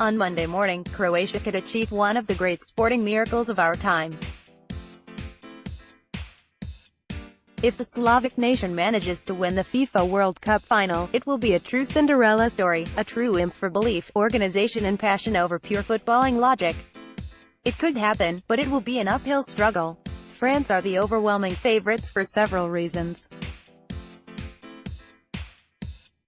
On Monday morning, Croatia could achieve one of the great sporting miracles of our time. If the Slavic nation manages to win the FIFA World Cup final, it will be a true Cinderella story, a truimph for belief, organization and passion over pure footballing logic. It could happen, but it will be an uphill struggle. France are the overwhelming favorites for several reasons.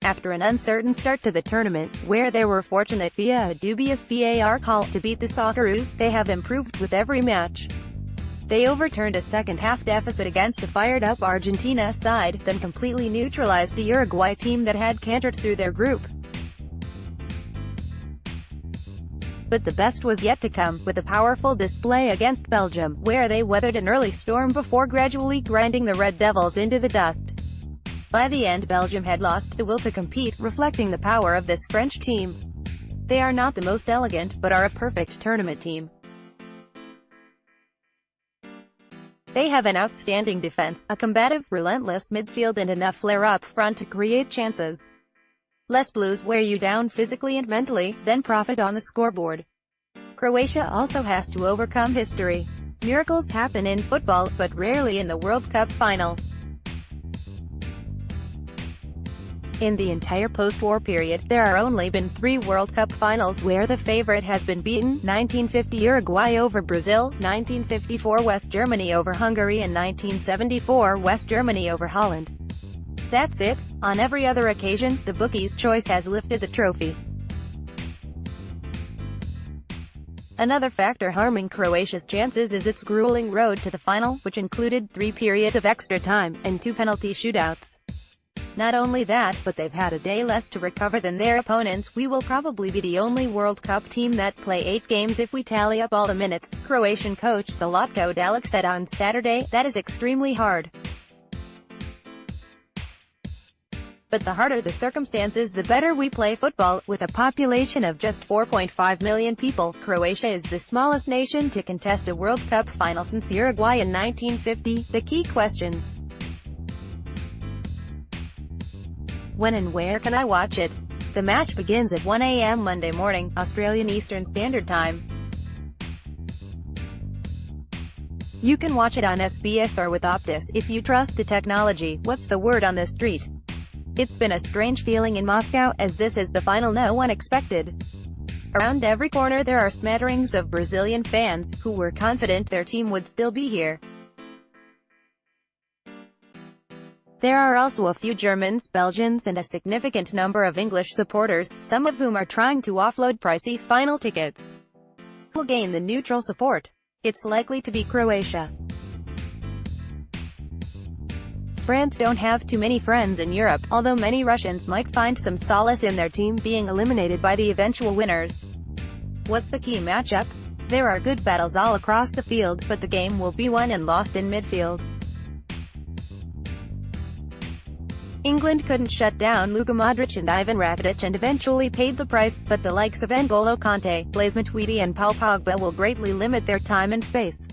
After an uncertain start to the tournament, where they were fortunate via a dubious VAR call to beat the Socceroos, they have improved with every match. They overturned a second-half deficit against a fired-up Argentina side, then completely neutralized a Uruguay team that had cantered through their group. But the best was yet to come, with a powerful display against Belgium, where they weathered an early storm before gradually grinding the Red Devils into the dust. By the end, Belgium had lost the will to compete, reflecting the power of this French team. They are not the most elegant, but are a perfect tournament team. They have an outstanding defense, a combative, relentless midfield and enough flair up front to create chances. Less Blues wear you down physically and mentally, then profit on the scoreboard. Croatia also has to overcome history. Miracles happen in football, but rarely in the World Cup final. In the entire post-war period, there are only been 3 World Cup finals where the favorite has been beaten: 1950 Uruguay over Brazil, 1954 West Germany over Hungary and 1974 West Germany over Holland. That's it. On every other occasion, the bookies' choice has lifted the trophy. Another factor harming Croatia's chances is its grueling road to the final, which included 3 periods of extra time, and 2 penalty shootouts. Not only that, but they've had a day less to recover than their opponents. We will probably be the only World Cup team that play 8 games if we tally up all the minutes, Croatian coach Zlatko Dalic said on Saturday. That is extremely hard. But the harder the circumstances, the better we play football. With a population of just 4.5 million people, Croatia is the smallest nation to contest a World Cup final since Uruguay in 1950. The key questions: when and where can I watch it? The match begins at 1 a.m. Monday morning, Australian Eastern Standard Time. You can watch it on SBS or with Optus, if you trust the technology. What's the word on the street? It's been a strange feeling in Moscow, as this is the final no one expected. Around every corner there are smatterings of Brazilian fans, who were confident their team would still be here. There are also a few Germans, Belgians and a significant number of English supporters, some of whom are trying to offload pricey final tickets. Who will gain the neutral support? It's likely to be Croatia. France don't have too many friends in Europe, although many Russians might find some solace in their team being eliminated by the eventual winners. What's the key matchup? There are good battles all across the field, but the game will be won and lost in midfield. England couldn't shut down Luka Modric and Ivan Rakitic and eventually paid the price, but the likes of N'Golo Kante, Blaise Matuidi and Paul Pogba will greatly limit their time and space.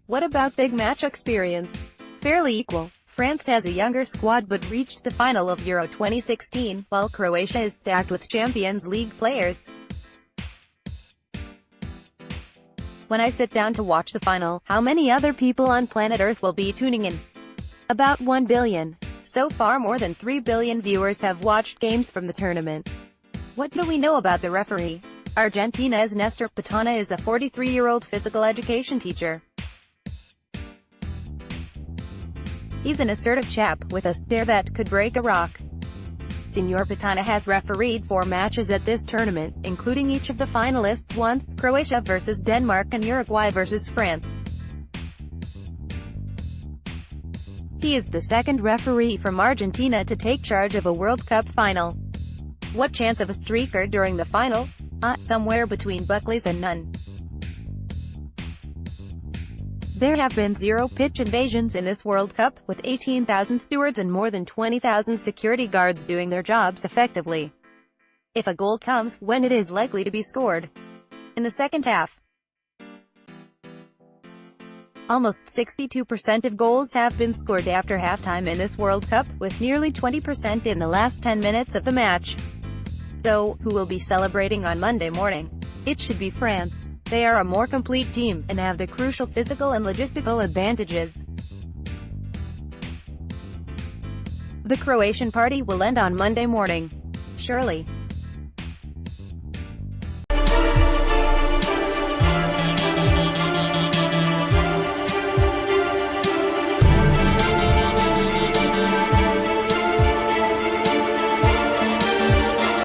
What about big match experience? Fairly equal. France has a younger squad but reached the final of Euro 2016, while Croatia is stacked with Champions League players. When I sit down to watch the final, how many other people on planet Earth will be tuning in? About 1 billion. So far more than 3 billion viewers have watched games from the tournament. What do we know about the referee? Argentina's Nestor Pitana is a 43-year-old physical education teacher. He's an assertive chap, with a stare that could break a rock. Senor Pitana has refereed 4 matches at this tournament, including each of the finalists once, Croatia versus Denmark and Uruguay versus France. He is the second referee from Argentina to take charge of a World Cup final. What chance of a streaker during the final? Somewhere between Buckley's and none. There have been 0 pitch invasions in this World Cup, with 18,000 stewards and more than 20,000 security guards doing their jobs effectively. If a goal comes, when it is likely to be scored? In the second half. Almost 62% of goals have been scored after halftime in this World Cup, with nearly 20% in the last 10 minutes of the match. So, who will be celebrating on Monday morning? It should be France. They are a more complete team, and have the crucial physical and logistical advantages. The Croatian party will end on Monday morning. Surely,